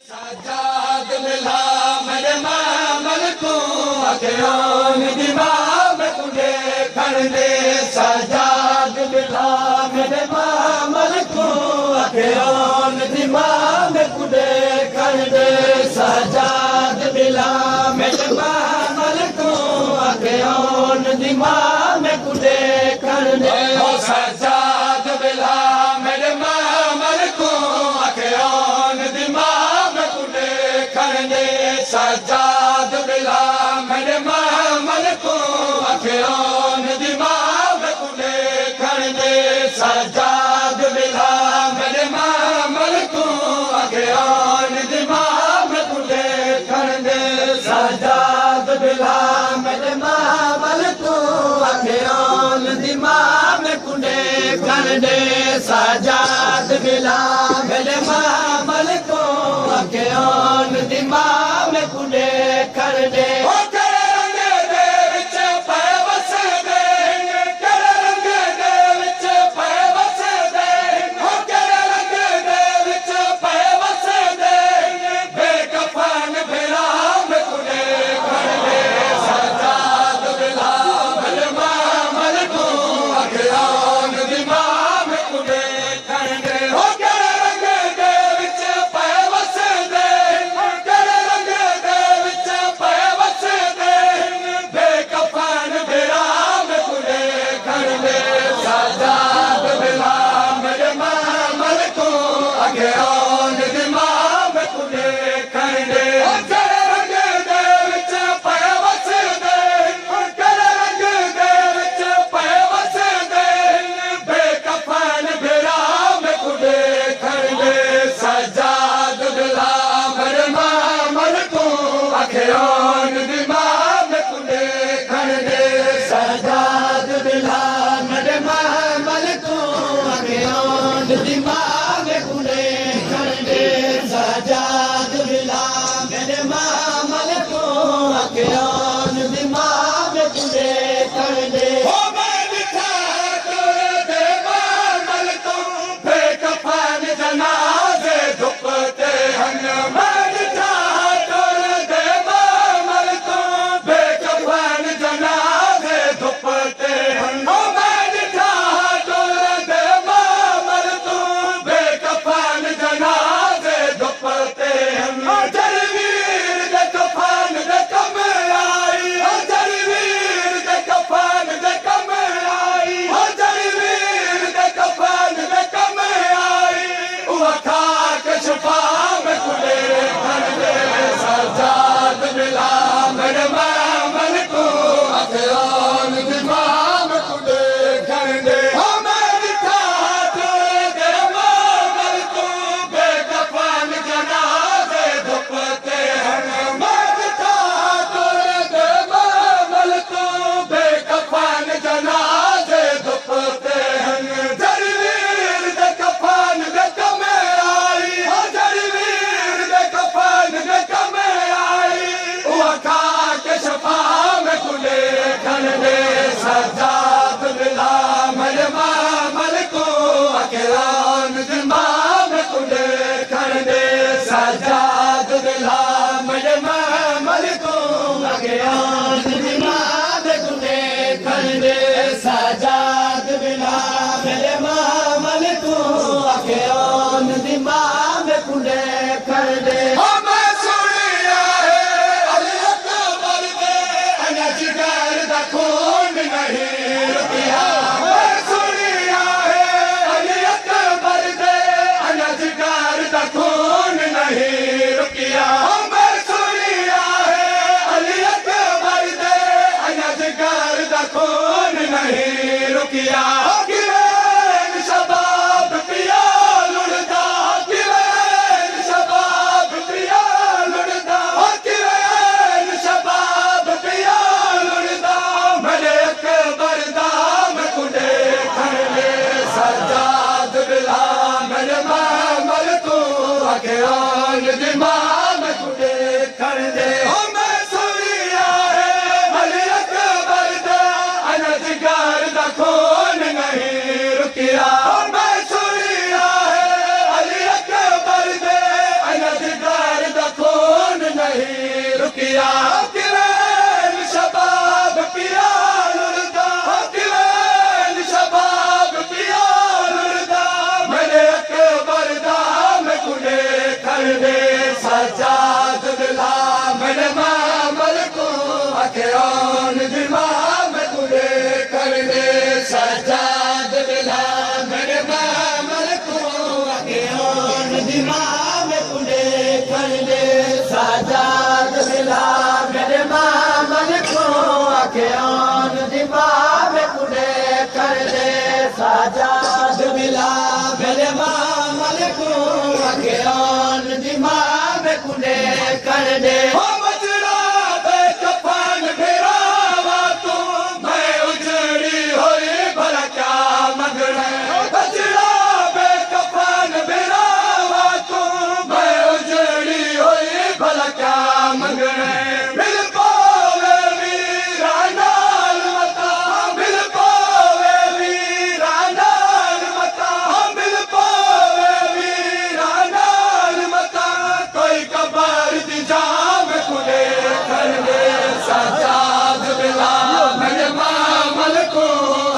सजाद मिला मेरे मामल को अखियों दिमाग कुड़े खड़ दे सजाद मिला मेरे मामल को अखियों दिमाग कुड़े खड़ दे सजाद मिला मेरे मामल को अखियों दिमाग कुड़े खड़ दे सजाद मिला मेरे मामल को अखियों दिमाग सजाद मिला मेरे मामल को अखियों दिमाग कुड़े खड़ दे सजाद मिला मेरे मामल को अखियों दिमाग कुड़े खड़ दे सजाद मिला मेरे मामल को अखियों दिमाग कुड़े खड़ दे सजाद मिला मेरे मामल को अखियों दिमाग कुड़े खड़ दे दिमाग कुड़े खड़ दे सजाद मिला मेरे मामल को अखियों दिमाग कुड़े खड़ दे मैं दिखा तोरे दे मामल को बेकफन जनाजे धुपते हन मैं दिखा तोरे दे मामल को बेकफन जनाजे धुपते हन सजाद मिला मेरे मामल को अखियों दिमाग कुड़े खड़ दे सजाद मिला मेरे मामल को अखियों दिमाग कुड़े खड़ दे सजाद मिला मेरे मामल को अखियों दिमाग कुड़े खड़ दे दिमाग कुड़े खड़ दे मैं सुनिया है अली अकबर दा अनजगार दा खून नहीं रुकिया मैं सुनिया है अली अकबर दे अनजगार को अखियों दिमाग कुले कर दे हो बचड़ा बे कफन फिरावा तू मैं उजड़ी होई भला क्या मंगने बचड़ा बे कफन फिरावा तू मैं उजड़ी होई भला क्या मंगने मिल पावे वीरा नाल मता मिल पावे वीरा नाल मता मिल पावे वीरा नाल मता कोई कबर दी जाम खुले कर दे सजाद बिला मेरे मामल को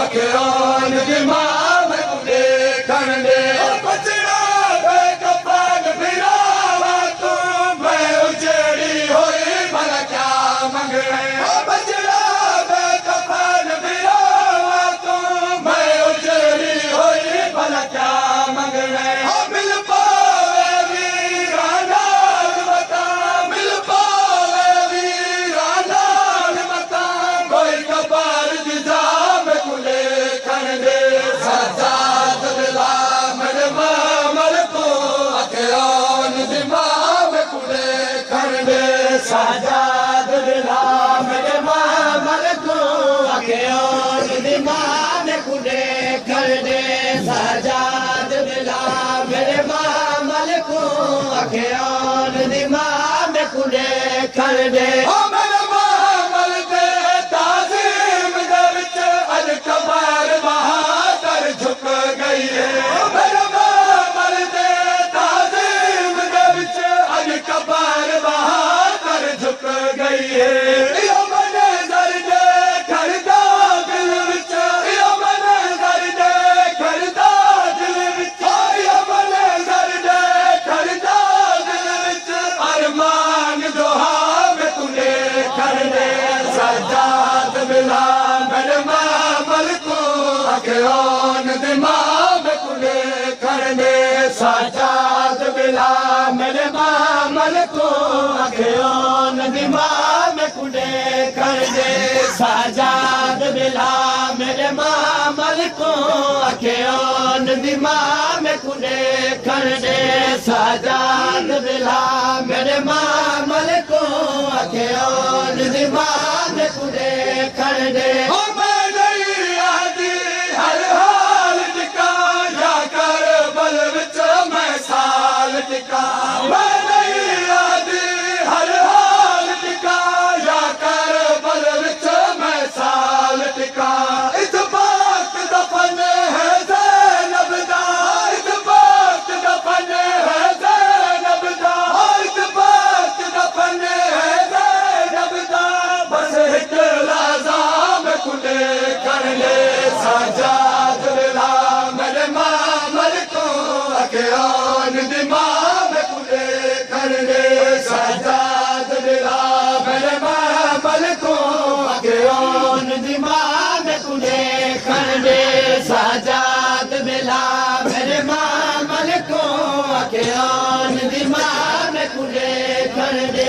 अखियों दिमाग खुले कर दे बचड़ा बे कफन फिरावा तू मैं उजड़ी होई भला क्या मंगने बचड़ा बे कफन फिरावा तू मैं उजड़ी होई भला क्या मंगने मिल पावे वीरा नाल मता मिल पावे वीरा नाल मता कोई कबर दी जाम खुले कर दे सजाद दिला मेरे मामल को अखियों दिमाग खुले कर दे सजाद दिला मेरे मामल को अखियों दिमाग कुले कर दे सजाद दिला मेरे मामल को अखियों दिमाग कुले कर दे ओ मेरे मामल दे ताज़ीम दे विच अज कबर बहादुर झुक गई है मेरे मामल दे ताज़ीम दे विच अज कबर बहादुर झुक गई है यो मने दर दे खरदा दिल विच यो मने दर दे खरदा दिल विच यो मने दर दे खरदा दिल विच अरमान दोहा में तूने कर दे सजाद बिला मेरे मामल को अखियों दिमाग कुले कर दे सजाद बिला मेरे मामल को अखियों दिमाग कुले कर दे सजाद बिला मेरे मामल को अखियों दिमाग कुले कर दे सजाद बिला मेरे मामल को अखियों दिमाग कुले कर दे ओ मैं नहीं आदी हर हाल टिका या कर बल विच मैं साल टिका मैं नहीं आदी हर हाल टिका या कर बल विच मैं साल टिका इस वक्त दफन है ज़ैनब दा इस वक्त दफन है ज़ैनब दा इस वक्त दफन है ज़ैनब दा बस एक लाज़ाम कुले कर ले सजाद बिला मेरे मामल को अखियों दिमाग कुले कर ले सजाद बिला मेरे मामल को अखियों दिमाग कुले कर दे सजाद बिला मेरे मामल को अखियों दिमाग कुले कर दे